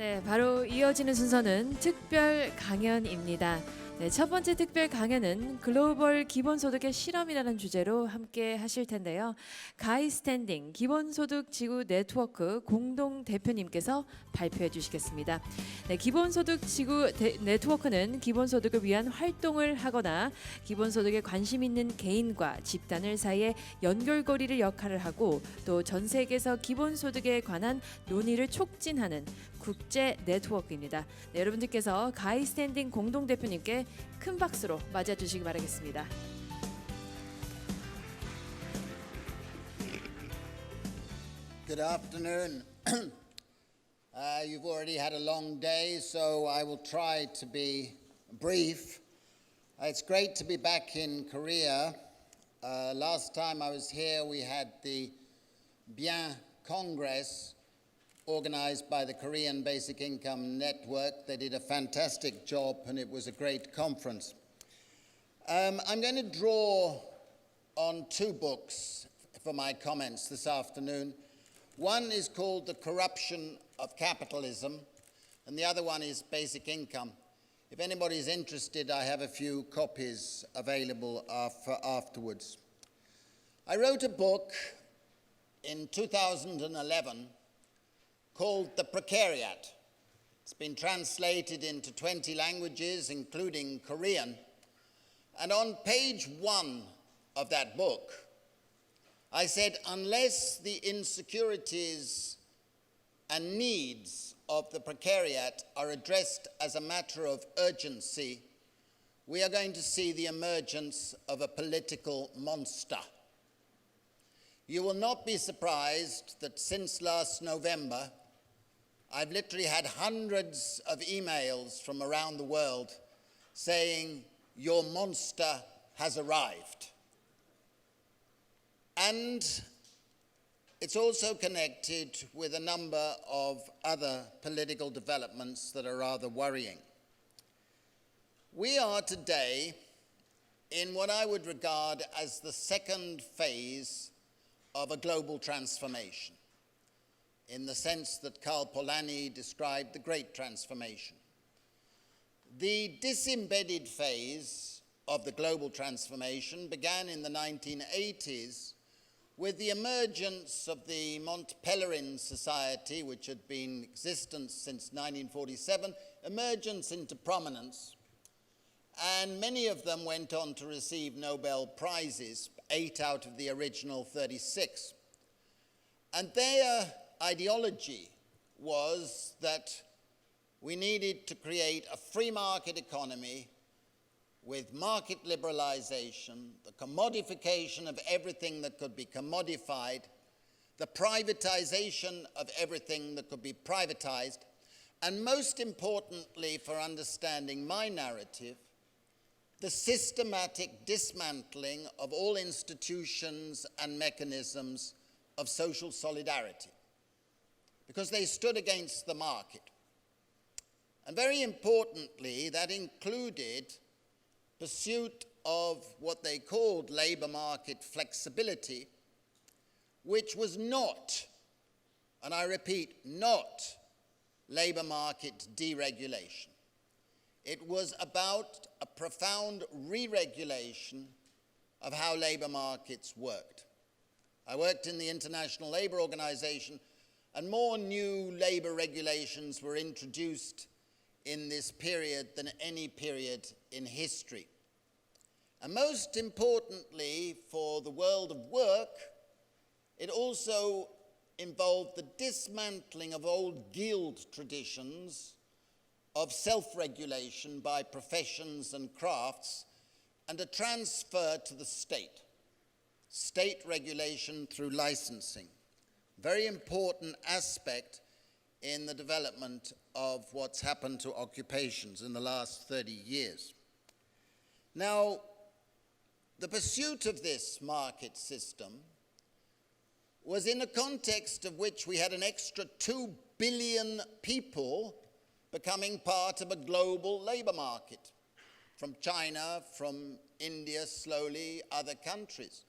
네, 바로 이어지는 순서는 특별 강연입니다. 네, 첫 번째 특별 강연은 글로벌 기본소득의 실험이라는 주제로 함께 하실 텐데요. 가이 스탠딩 기본소득지구네트워크 공동대표님께서 발표해 주시겠습니다. 네, 기본소득지구네트워크는 기본소득을 위한 활동을 하거나 기본소득에 관심 있는 개인과 집단을 사이에 연결고리를 역할을 하고 또 전 세계에서 기본소득에 관한 논의를 촉진하는 국제 네트워크입니다. 네, 여러분들께서 가이 스탠딩 공동대표님께 큰 박수로 맞아 주시기 바라겠습니다. Good afternoon. You've already had a long day, so I will try to be brief. It's great to be back in Korea. Last time I was here, we had the Bien Congress organized by the Korean Basic Income Network. They did a fantastic job, and it was a great conference. I'm going to draw on two books for my comments this afternoon. One is called The Corruption of Capitalism, and the other one is Basic Income. If anybody is interested, I have a few copies available afterwards. I wrote a book in 2011 called The Precariat. It's been translated into 20 languages, including Korean. And on page 1 of that book, I said, unless the insecurities and needs of the precariat are addressed as a matter of urgency, we are going to see the emergence of a political monster. You will not be surprised that since last November, I've literally had hundreds of emails from around the world saying, your monster has arrived. And it's also connected with a number of other political developments that are rather worrying. We are today in what I would regard as the second phase of a global transformation, in the sense that Karl Polanyi described the Great Transformation. The disembedded phase of the global transformation began in the 1980s with the emergence of the Mont Pelerin Society, which had been in existence since 1947, emergence into prominence, and many of them went on to receive Nobel Prizes, 8 out of the original 36. And their ideology was that we needed to create a free market economy with market liberalization, the commodification of everything that could be commodified, the privatization of everything that could be privatized, and most importantly for understanding my narrative, the systematic dismantling of all institutions and mechanisms of social solidarity, because they stood against the market. And very importantly, that included pursuit of what they called labor market flexibility, which was not, and I repeat, not labor market deregulation. It was about a profound re-regulation of how labor markets worked. I worked in the International Labour Organization, and more new labor regulations were introduced in this period than any period in history. And most importantly for the world of work, it also involved the dismantling of old guild traditions of self-regulation by professions and crafts, and a transfer to the state regulation through licensing. Very important aspect in the development of what's happened to occupations in the last 30 years. Now, the pursuit of this market system was in a context of which we had an extra 2 billion people becoming part of a global labor market, from China, from India, slowly other countries,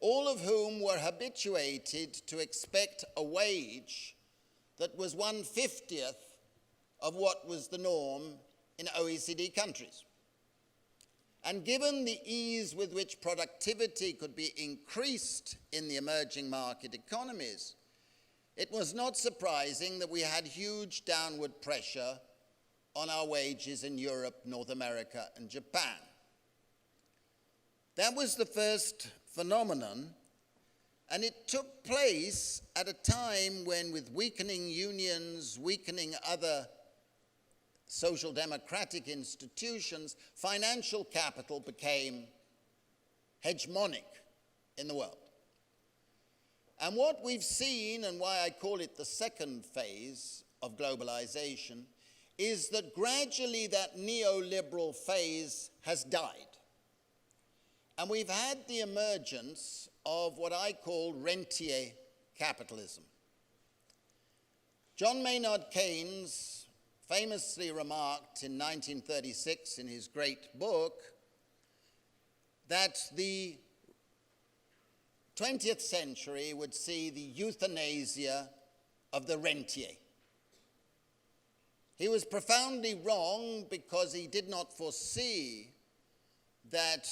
all of whom were habituated to expect a wage that was 1/50th of what was the norm in OECD countries. And given the ease with which productivity could be increased in the emerging market economies, it was not surprising that we had huge downward pressure on our wages in Europe, North America, and Japan. That was the first phenomenon, and it took place at a time when, with weakening unions, weakening other social democratic institutions, financial capital became hegemonic in the world. And what we've seen, and why I call it the second phase of globalization, is that gradually that neoliberal phase has died. And we've had the emergence of what I call rentier capitalism. John Maynard Keynes famously remarked in 1936 in his great book that the 20th century would see the euthanasia of the rentier. He was profoundly wrong because he did not foresee that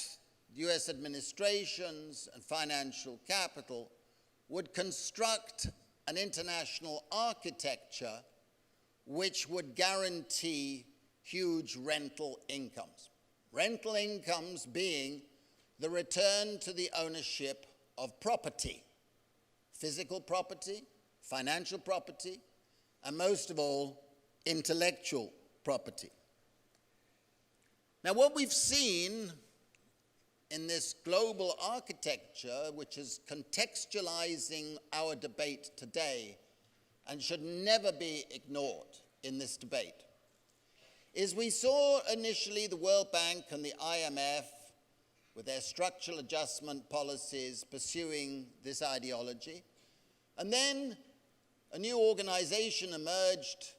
US administrations and financial capital would construct an international architecture which would guarantee huge rental incomes. Rental incomes being the return to the ownership of property, physical property, financial property, and most of all, intellectual property. Now, what we've seen in this global architecture, which is contextualizing our debate today, and should never be ignored in this debate, is we saw initially the World Bank and the IMF with their structural adjustment policies pursuing this ideology. And then a new organization emerged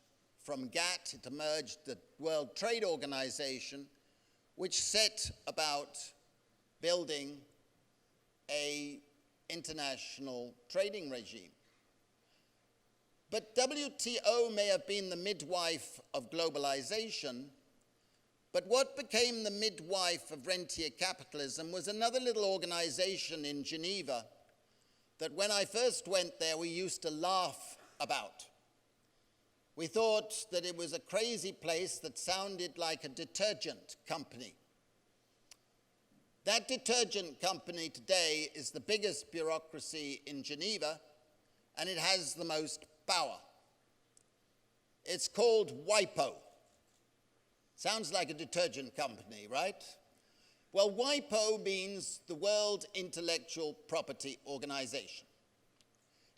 from GATT. It emerged, the World Trade Organization, which set about building an international trading regime. But WTO may have been the midwife of globalization, but what became the midwife of rentier capitalism was another little organization in Geneva that when I first went there, we used to laugh about. We thought that it was a crazy place that sounded like a detergent company. That detergent company today is the biggest bureaucracy in Geneva, and it has the most power. It's called WIPO. Sounds like a detergent company, right? Well, WIPO means the World Intellectual Property Organization.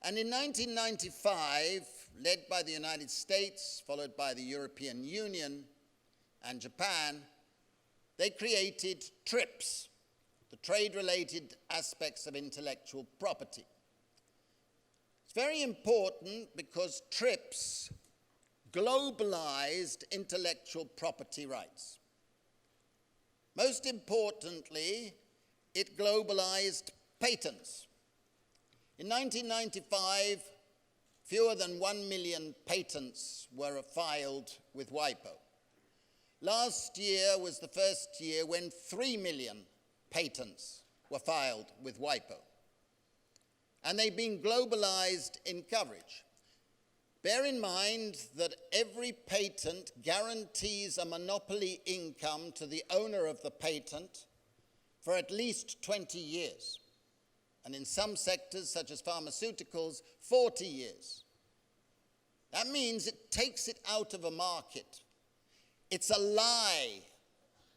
And in 1995, led by the United States, followed by the European Union and Japan, they created TRIPS, the trade-related aspects of intellectual property. It's very important because TRIPS globalized intellectual property rights. Most importantly, it globalized patents. In 1995, fewer than 1 million patents were filed with WIPO. Last year was the first year when 3 million patents were filed with WIPO. And they've been globalized in coverage. Bear in mind that every patent guarantees a monopoly income to the owner of the patent for at least 20 years. And in some sectors, such as pharmaceuticals, 40 years. That means it takes it out of a market. It's a lie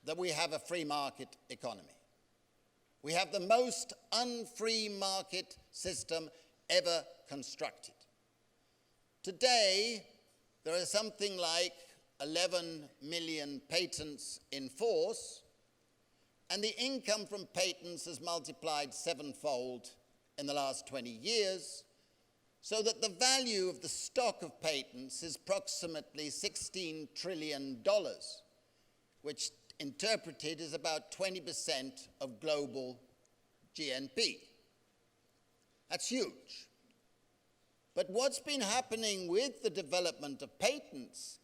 that we have a free market economy. We have the most unfree market system ever constructed. Today, there are something like 11 million patents in force, and the income from patents has multiplied sevenfold in the last 20 years, so that the value of the stock of patents is approximately $16 trillion, which interpreted is about 20% of global GNP. That's huge. But what's been happening with the development of patents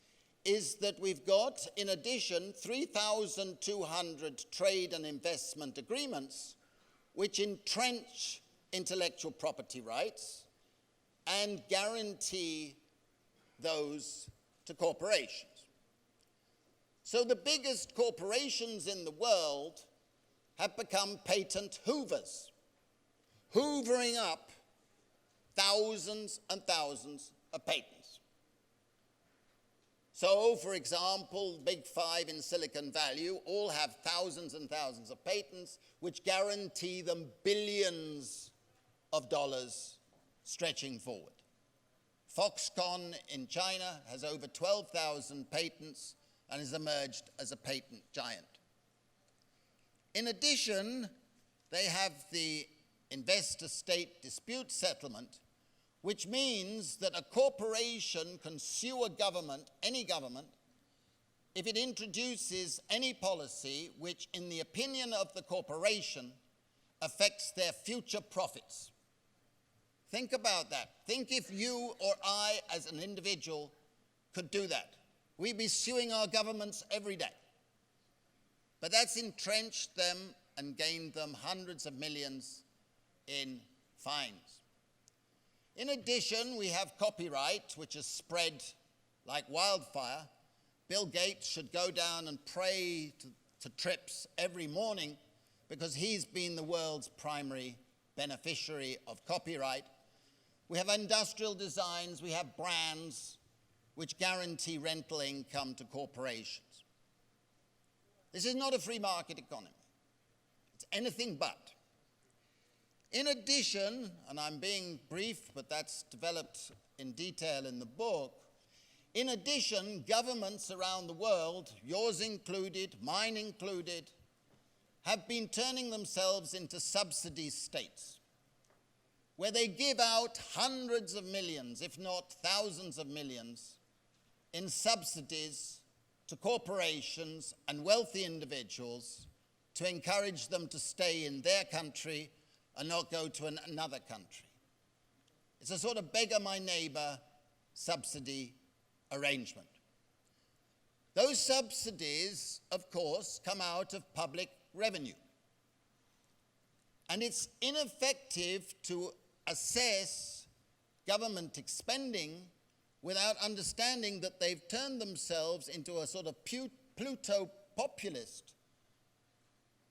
is that we've got, in addition, 3,200 trade and investment agreements which entrench intellectual property rights and guarantee those to corporations. So the biggest corporations in the world have become patent hoovers, hoovering up thousands and thousands of patents. So, for example, the big five in Silicon Valley all have thousands and thousands of patents which guarantee them billions of dollars stretching forward. Foxconn in China has over 12,000 patents and has emerged as a patent giant. In addition, they have the investor-state dispute settlement, which means that a corporation can sue a government, any government, if it introduces any policy which, in the opinion of the corporation, affects their future profits. Think about that. Think if you or I, as an individual, could do that. We'd be suing our governments every day. But that's entrenched them and gained them hundreds of millions in fines. In addition, we have copyright, which has spread like wildfire. Bill Gates should go down and pray to trips every morning because he's been the world's primary beneficiary of copyright. We have industrial designs, we have brands which guarantee rental income to corporations. This is not a free market economy. It's anything but. In addition, and I'm being brief, but that's developed in detail in the book, in addition, governments around the world, yours included, mine included, have been turning themselves into subsidy states, where they give out hundreds of millions, if not thousands of millions, in subsidies to corporations and wealthy individuals to encourage them to stay in their country and not go to another country. It's a sort of beggar my neighbor subsidy arrangement. Those subsidies, of course, come out of public revenue. And it's ineffective to assess government spending without understanding that they've turned themselves into a sort of Pluto-populist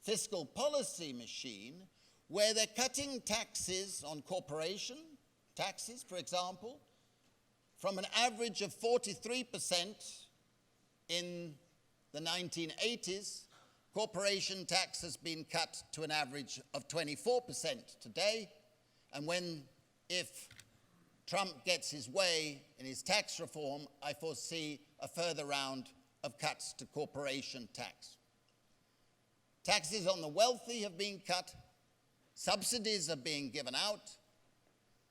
fiscal policy machine where they're cutting taxes on corporation taxes, for example, from an average of 43% in the 1980s. Corporation tax has been cut to an average of 24% today, and if Trump gets his way in his tax reform, I foresee a further round of cuts to corporation tax. Taxes on the wealthy have been cut, subsidies are being given out,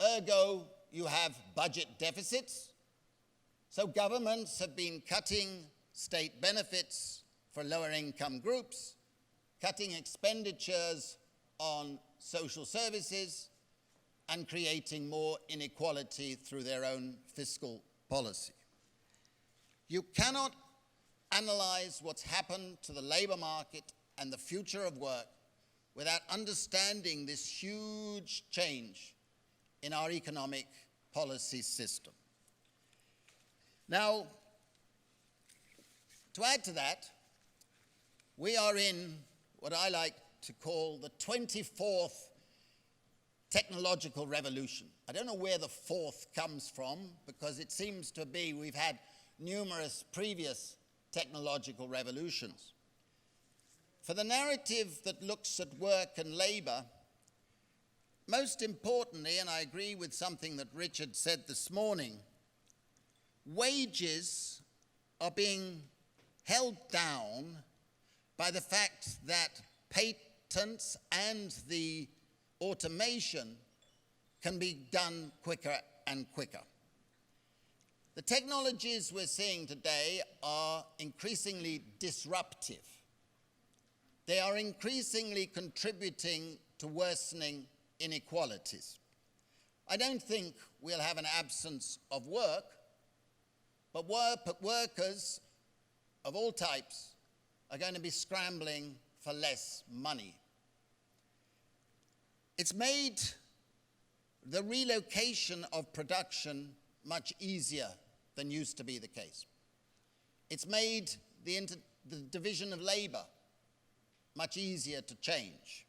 ergo you have budget deficits. So governments have been cutting state benefits for lower income groups, cutting expenditures on social services, and creating more inequality through their own fiscal policy. You cannot analyze what's happened to the labor market and the future of work without understanding this huge change in our economic policy system. Now, to add to that, we are in what I like to call the 24th technological revolution. I don't know where the fourth comes from, because it seems to be we've had numerous previous technological revolutions. For the narrative that looks at work and labor, most importantly, and I agree with something that Richard said this morning, wages are being held down by the fact that patents and the automation can be done quicker and quicker. The technologies we're seeing today are increasingly disruptive. They are increasingly contributing to worsening inequalities. I don't think we'll have an absence of work, but workers of all types are going to be scrambling for less money. It's made the relocation of production much easier than used to be the case. It's made the division of labor much easier to change.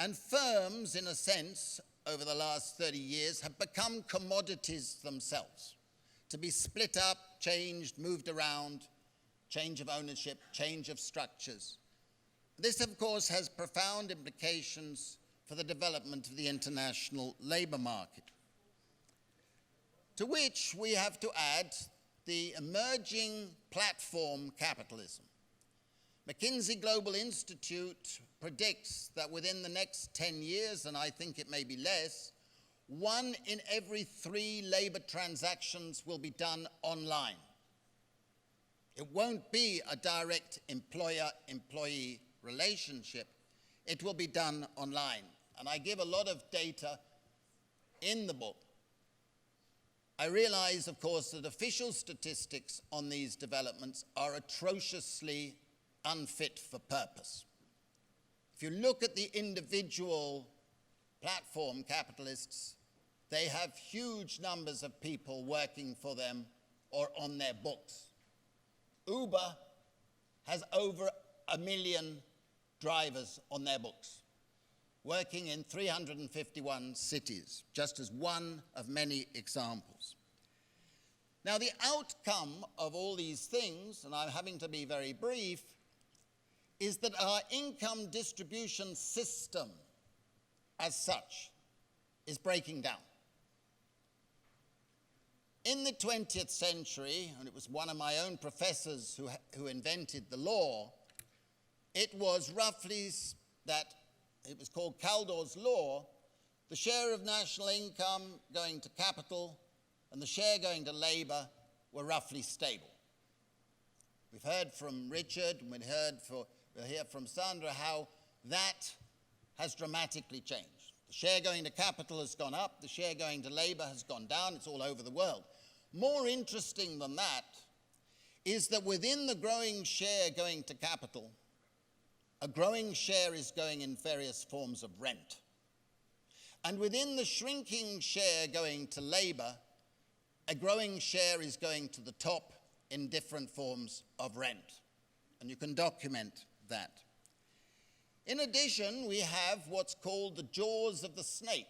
And firms, in a sense, over the last 30 years, have become commodities themselves, to be split up, changed, moved around, change of ownership, change of structures. This, of course, has profound implications for the development of the international labor market, to which we have to add the emerging platform capitalism. McKinsey Global Institute predicts that within the next 10 years, and I think it may be less, 1 in every 3 labor transactions will be done online. It won't be a direct employer-employee relationship. It will be done online. And I give a lot of data in the book. I realize, of course, that official statistics on these developments are atrociously unfit for purpose. If you look at the individual platform capitalists, they have huge numbers of people working for them or on their books. Uber has over 1 million drivers on their books, working in 351 cities, just as one of many examples. Now, the outcome of all these things, and I'm having to be very brief, is that our income distribution system as such is breaking down. In the 20th century, and it was one of my own professors who invented the law, it was roughly that, it was called Kaldor's law, the share of national income going to capital and the share going to labor were roughly stable. We've heard from Richard, and we'll hear from Sandra how that has dramatically changed. The share going to capital has gone up, the share going to labor has gone down, it's all over the world. More interesting than that is that within the growing share going to capital, a growing share is going in various forms of rent. And within the shrinking share going to labor, a growing share is going to the top in different forms of rent. And you can document that. In addition, we have what's called the jaws of the snake.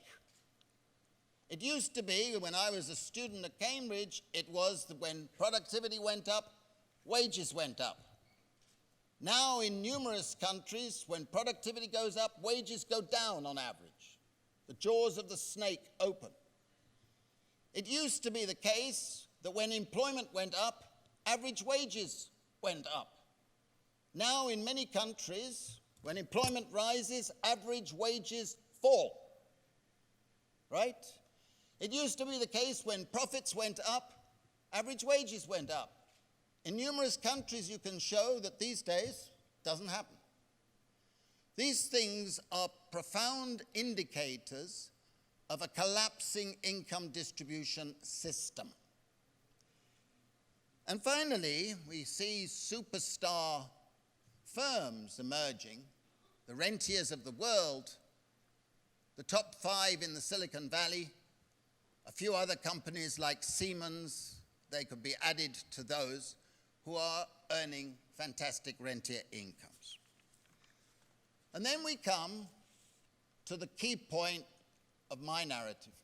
It used to be, when I was a student at Cambridge, it was that when productivity went up, wages went up. Now, in numerous countries, when productivity goes up, wages go down on average. The jaws of the snake open. It used to be the case that when employment went up, average wages went up. Now, in many countries, when employment rises, average wages fall. Right? It used to be the case when profits went up, average wages went up. In numerous countries, you can show that these days it doesn't happen. These things are profound indicators of a collapsing income distribution system. And finally, we see superstar firms emerging, the rentiers of the world, the top 5 in the Silicon Valley, a few other companies like Siemens, they could be added to those, who are earning fantastic rentier incomes. And then we come to the key point of my narrative,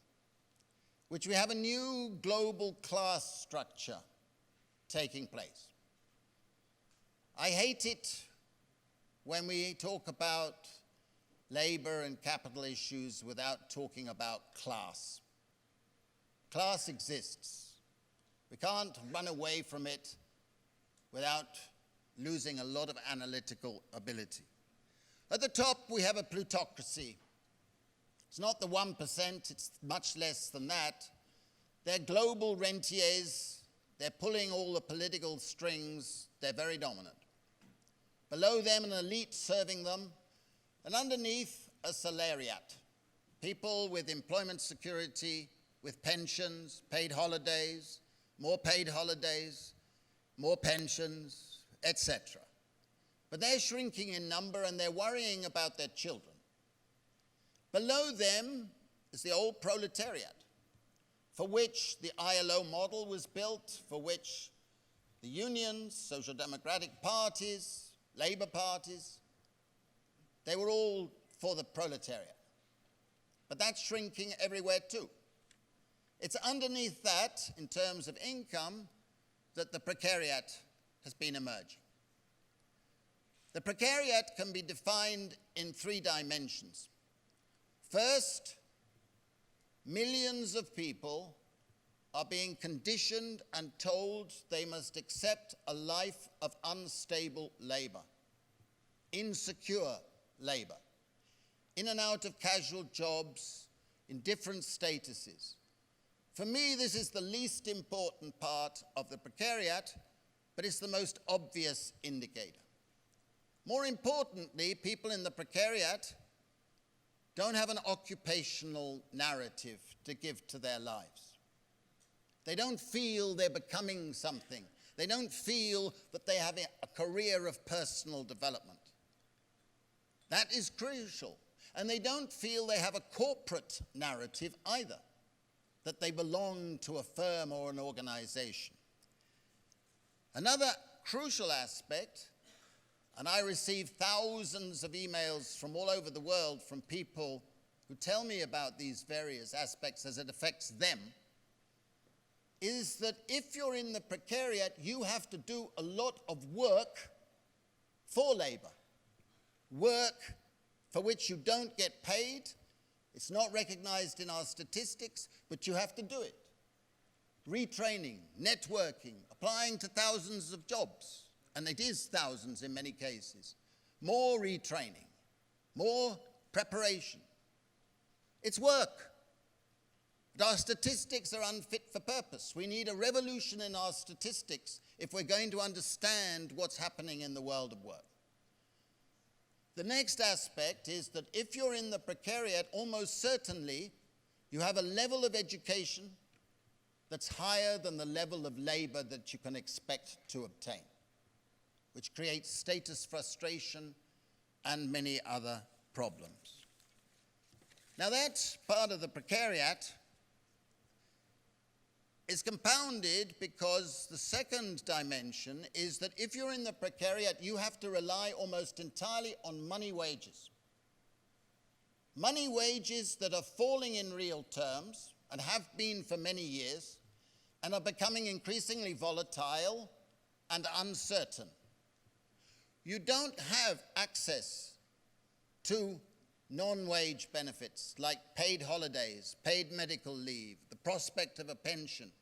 which we have a new global class structure taking place. I hate it when we talk about labor and capital issues without talking about class. Class exists. We can't run away from it without losing a lot of analytical ability. At the top, we have a plutocracy. It's not the 1%, it's much less than that. They're global rentiers. They're pulling all the political strings. They're very dominant. Below them, an elite serving them. And underneath, a salariat. People with employment security, with pensions, paid holidays, more paid holidays, more pensions, etc. But they're shrinking in number and they're worrying about their children. Below them is the old proletariat, for which the ILO model was built, for which the unions, social democratic parties, labor parties, they were all for the proletariat. But that's shrinking everywhere too. It's underneath that, in terms of income, that the precariat has been emerging. The precariat can be defined in 3 dimensions. First, millions of people are being conditioned and told they must accept a life of unstable labor, insecure labor, in and out of casual jobs, in different statuses. For me, this is the least important part of the precariat, but it's the most obvious indicator. More importantly, people in the precariat don't have an occupational narrative to give to their lives. They don't feel they're becoming something. They don't feel that they have a career of personal development. That is crucial. And they don't feel they have a corporate narrative either, that they belong to a firm or an organization. Another crucial aspect, and I receive thousands of emails from all over the world from people who tell me about these various aspects as it affects them, is that if you're in the precariat, you have to do a lot of work for labor, work for which you don't get paid. It's not recognized in our statistics, but you have to do it. Retraining, networking, applying to thousands of jobs, and it is thousands in many cases. More retraining, more preparation. It's work. But our statistics are unfit for purpose. We need a revolution in our statistics if we're going to understand what's happening in the world of work. The next aspect is that if you're in the precariat, almost certainly you have a level of education that's higher than the level of labor that you can expect to obtain, which creates status frustration and many other problems. Now that part of the precariat is compounded because the second dimension is that if you're in the precariat, you have to rely almost entirely on money wages. Money wages that are falling in real terms and have been for many years and are becoming increasingly volatile and uncertain. You don't have access to non-wage benefits like paid holidays, paid medical leave, the prospect of a pension.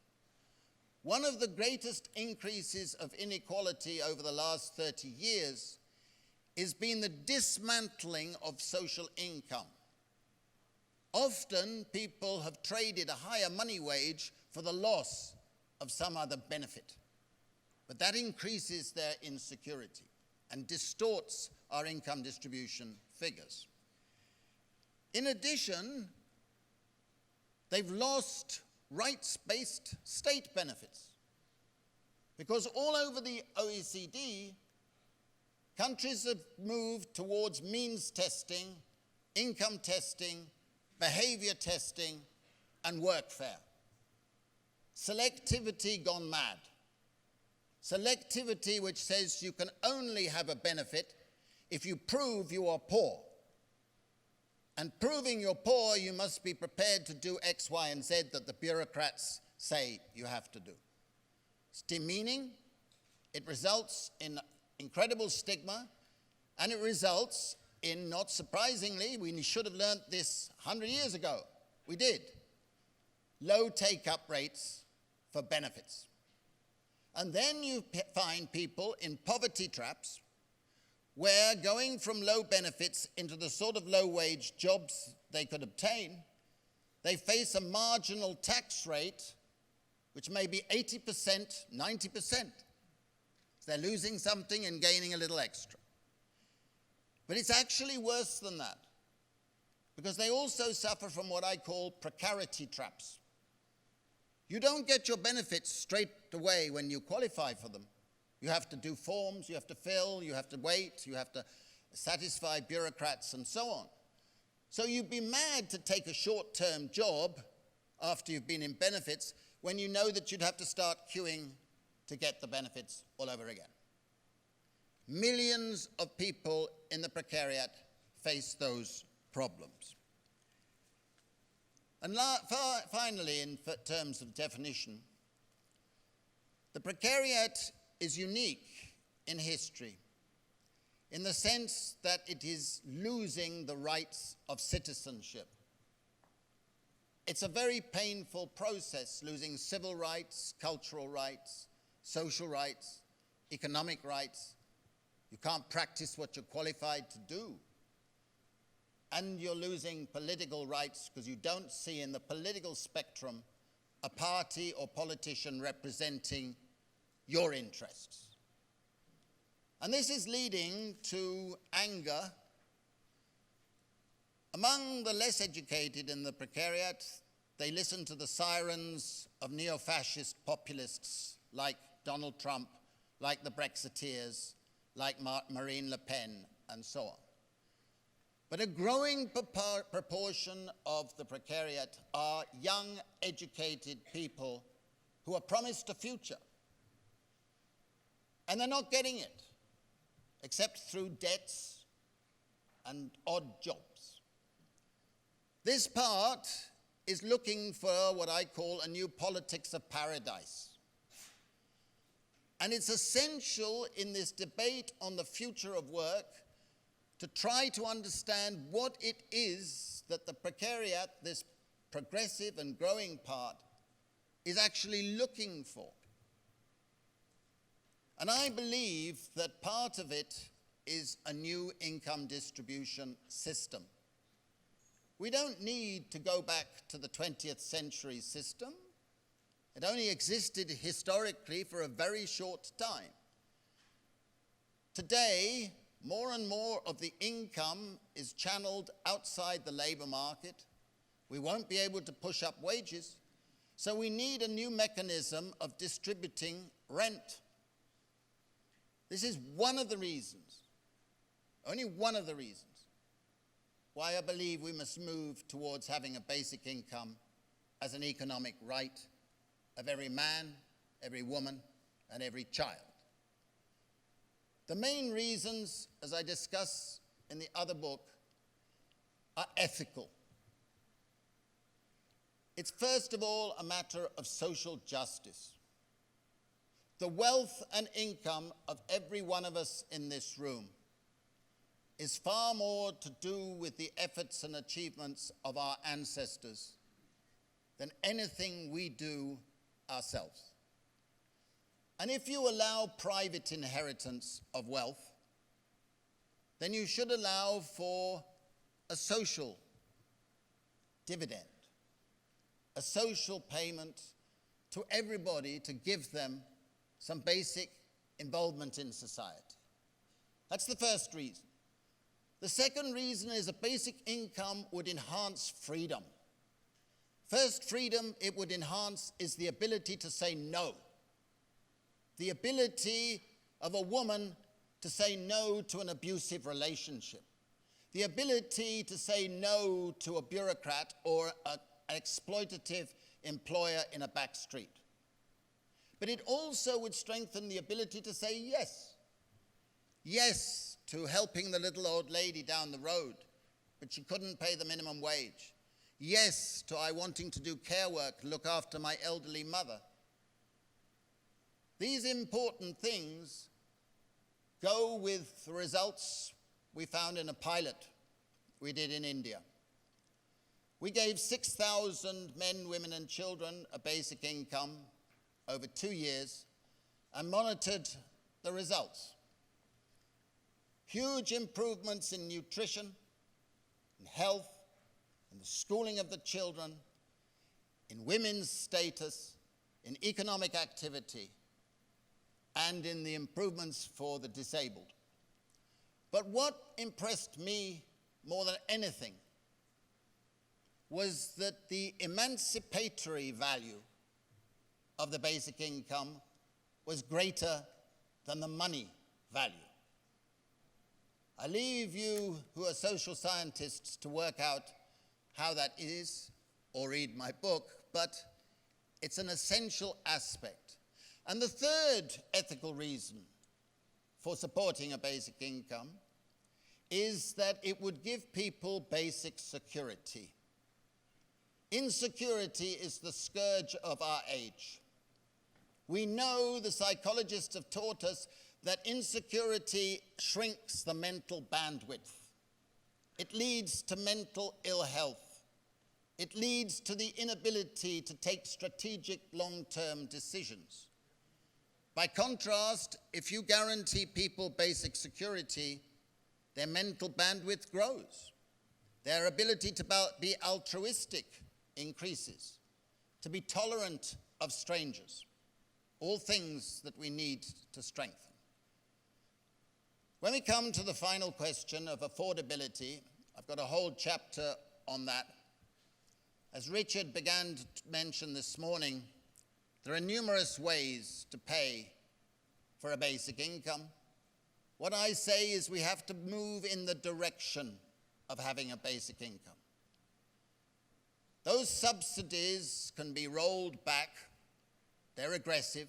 One of the greatest increases of inequality over the last 30 years has been the dismantling of social income. Often people have traded a higher money wage for the loss of some other benefit. But that increases their insecurity and distorts our income distribution figures. In addition, they've lost rights-based state benefits, because all over the OECD, countries have moved towards means testing, income testing, behavior testing, and workfare. Selectivity gone mad. Selectivity which says you can only have a benefit if you prove you are poor. And proving you're poor, you must be prepared to do X, Y, and Z that the bureaucrats say you have to do. It's demeaning, it results in incredible stigma, and it results in, not surprisingly, we should have learned this 100 years ago. We did. Low take-up rates for benefits. And then you find people in poverty traps where going from low benefits into the sort of low-wage jobs they could obtain, they face a marginal tax rate which may be 80%, 90%. So they're losing something and gaining a little extra. But it's actually worse than that, because they also suffer from what I call precarity traps. You don't get your benefits straight away when you qualify for them. You have to do forms, you have to fill, you have to wait, you have to satisfy bureaucrats and so on. So you'd be mad to take a short-term job after you've been in benefits when you know that you'd have to start queuing to get the benefits all over again. Millions of people in the precariat face those problems. And finally, in terms of definition, the precariat is unique in history in the sense that it is losing the rights of citizenship. It's a very painful process, losing civil rights, cultural rights, social rights, economic rights. You can't practice what you're qualified to do. And you're losing political rights because you don't see in the political spectrum a party or politician representing your interests. And this is leading to anger among the less educated in the precariat. They listen to the sirens of neo-fascist populists like Donald Trump, like the Brexiteers, like Marine Le Pen, and so on. But a growing proportion of the precariat are young, educated people who are promised a future. And they're not getting it, except through debts and odd jobs. This part is looking for what I call a new politics of paradise. And it's essential in this debate on the future of work to try to understand what it is that the precariat, this progressive and growing part, is actually looking for. And I believe that part of it is a new income distribution system. We don't need to go back to the 20th century system. It only existed historically for a very short time. Today, more and more of the income is channeled outside the labor market. We won't be able to push up wages, so we need a new mechanism of distributing rent. This is one of the reasons, only one of the reasons, why I believe we must move towards having a basic income as an economic right of every man, every woman, and every child. The main reasons, as I discuss in the other book, are ethical. It's first of all a matter of social justice. The wealth and income of every one of us in this room is far more to do with the efforts and achievements of our ancestors than anything we do ourselves. And if you allow private inheritance of wealth, then you should allow for a social dividend, a social payment to everybody to give them some basic involvement in society. That's the first reason. The second reason is a basic income would enhance freedom. First freedom it would enhance is the ability to say no. The ability of a woman to say no to an abusive relationship. The ability to say no to a bureaucrat or an exploitative employer in a back street. But it also would strengthen the ability to say yes. Yes to helping the little old lady down the road, but she couldn't pay the minimum wage. Yes to I wanting to do care work, look after my elderly mother. These important things go with the results we found in a pilot we did in India. We gave 6,000 men, women, and children a basic income over 2 years and monitored the results. Huge improvements in nutrition, in health, in the schooling of the children, in women's status, in economic activity, and in the improvements for the disabled. But what impressed me more than anything was that the emancipatory value of the basic income was greater than the money value. I leave you who are social scientists to work out how that is, or read my book, but it's an essential aspect. And the third ethical reason for supporting a basic income is that it would give people basic security. Insecurity is the scourge of our age. We know, the psychologists have taught us, that insecurity shrinks the mental bandwidth. It leads to mental ill health. It leads to the inability to take strategic long-term decisions. By contrast, if you guarantee people basic security, their mental bandwidth grows. Their ability to be altruistic increases, to be tolerant of strangers, all things that we need to strengthen. When we come to the final question of affordability, I've got a whole chapter on that. As Richard began to mention this morning, there are numerous ways to pay for a basic income. What I say is we have to move in the direction of having a basic income. Those subsidies can be rolled back. They're aggressive.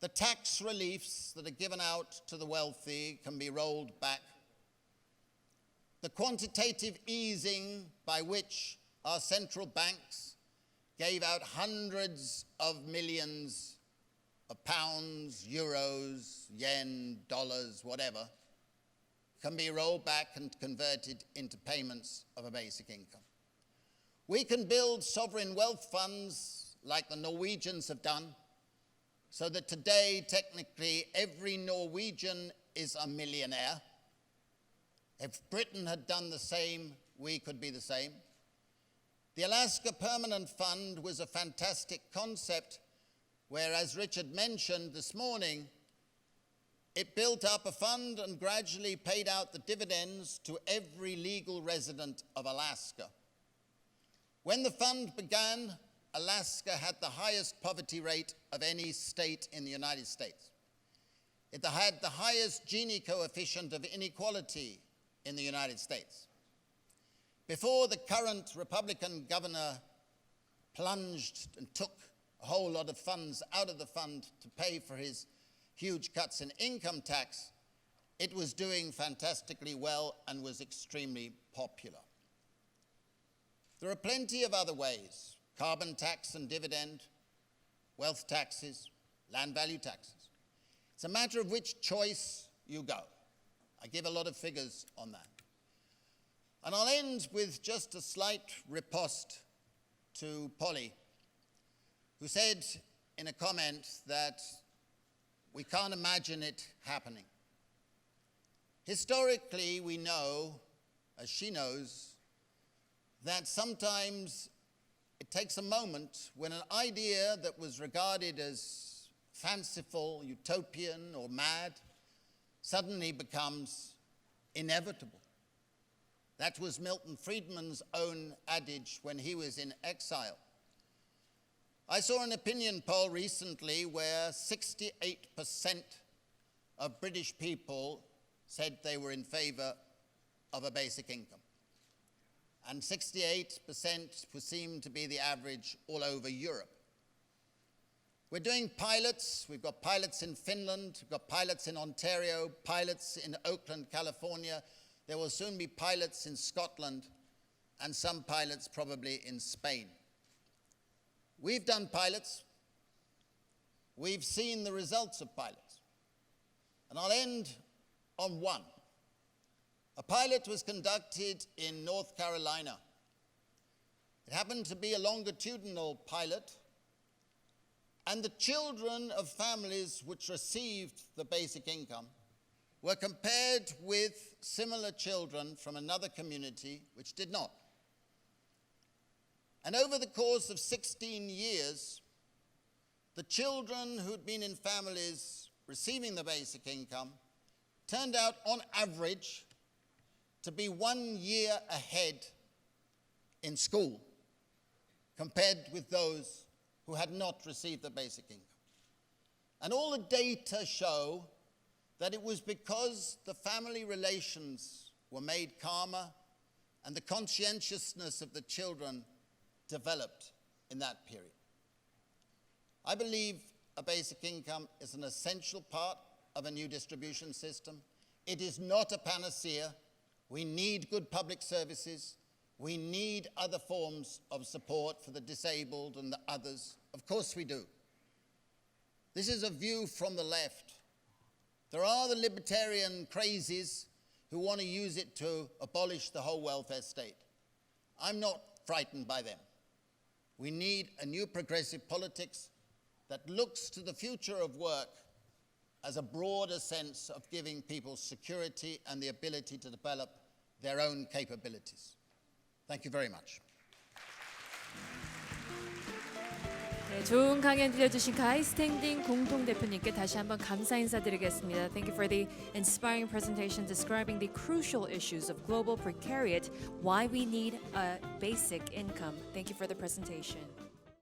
The tax reliefs that are given out to the wealthy can be rolled back. The quantitative easing by which our central banks gave out hundreds of millions of pounds, euros, yen, dollars, whatever, can be rolled back and converted into payments of a basic income. We can build sovereign wealth funds like the Norwegians have done, so that today, technically, every Norwegian is a millionaire. If Britain had done the same, we could be the same. The Alaska Permanent Fund was a fantastic concept where, as Richard mentioned this morning, it built up a fund and gradually paid out the dividends to every legal resident of Alaska. When the fund began, Alaska had the highest poverty rate of any state in the United States. It had the highest Gini coefficient of inequality in the United States. Before the current Republican governor plunged and took a whole lot of funds out of the fund to pay for his huge cuts in income tax, it was doing fantastically well and was extremely popular. There are plenty of other ways: carbon tax and dividend, wealth taxes, land value taxes. It's a matter of which choice you go. I give a lot of figures on that. And I'll end with just a slight riposte to Polly, who said in a comment that we can't imagine it happening. Historically, we know, as she knows, that sometimes it takes a moment when an idea that was regarded as fanciful, utopian, or mad suddenly becomes inevitable. That was Milton Friedman's own adage when he was in exile. I saw an opinion poll recently where 68% of British people said they were in favor of a basic income. And 68% seemed to be the average all over Europe. We're doing pilots. We've got pilots in Finland, we've got pilots in Ontario, pilots in Oakland, California. There will soon be pilots in Scotland, and some pilots probably in Spain. We've done pilots. We've seen the results of pilots. And I'll end on one. A pilot was conducted in North Carolina. It happened to be a longitudinal pilot, and the children of families which received the basic income were compared with similar children from another community which did not. And over the course of 16 years, the children who'd been in families receiving the basic income turned out, on average, to be 1 year ahead in school compared with those who had not received the basic income. And all the data show that it was because the family relations were made calmer and the conscientiousness of the children developed in that period. I believe a basic income is an essential part of a new distribution system. It is not a panacea. We need good public services. We need other forms of support for the disabled and the others. Of course we do. This is a view from the left. There are the libertarian crazies who want to use it to abolish the whole welfare state. I'm not frightened by them. We need a new progressive politics that looks to the future of work as a broader sense of giving people security and the ability to develop their own capabilities. Thank you very much. 네, 좋은 강연 들려주신 가이 스탠딩 공동대표님께 다시 한번 감사 인사드리겠습니다. Thank you for the inspiring presentation describing the crucial issues of global precariat, why we need a basic income. Thank you for the presentation.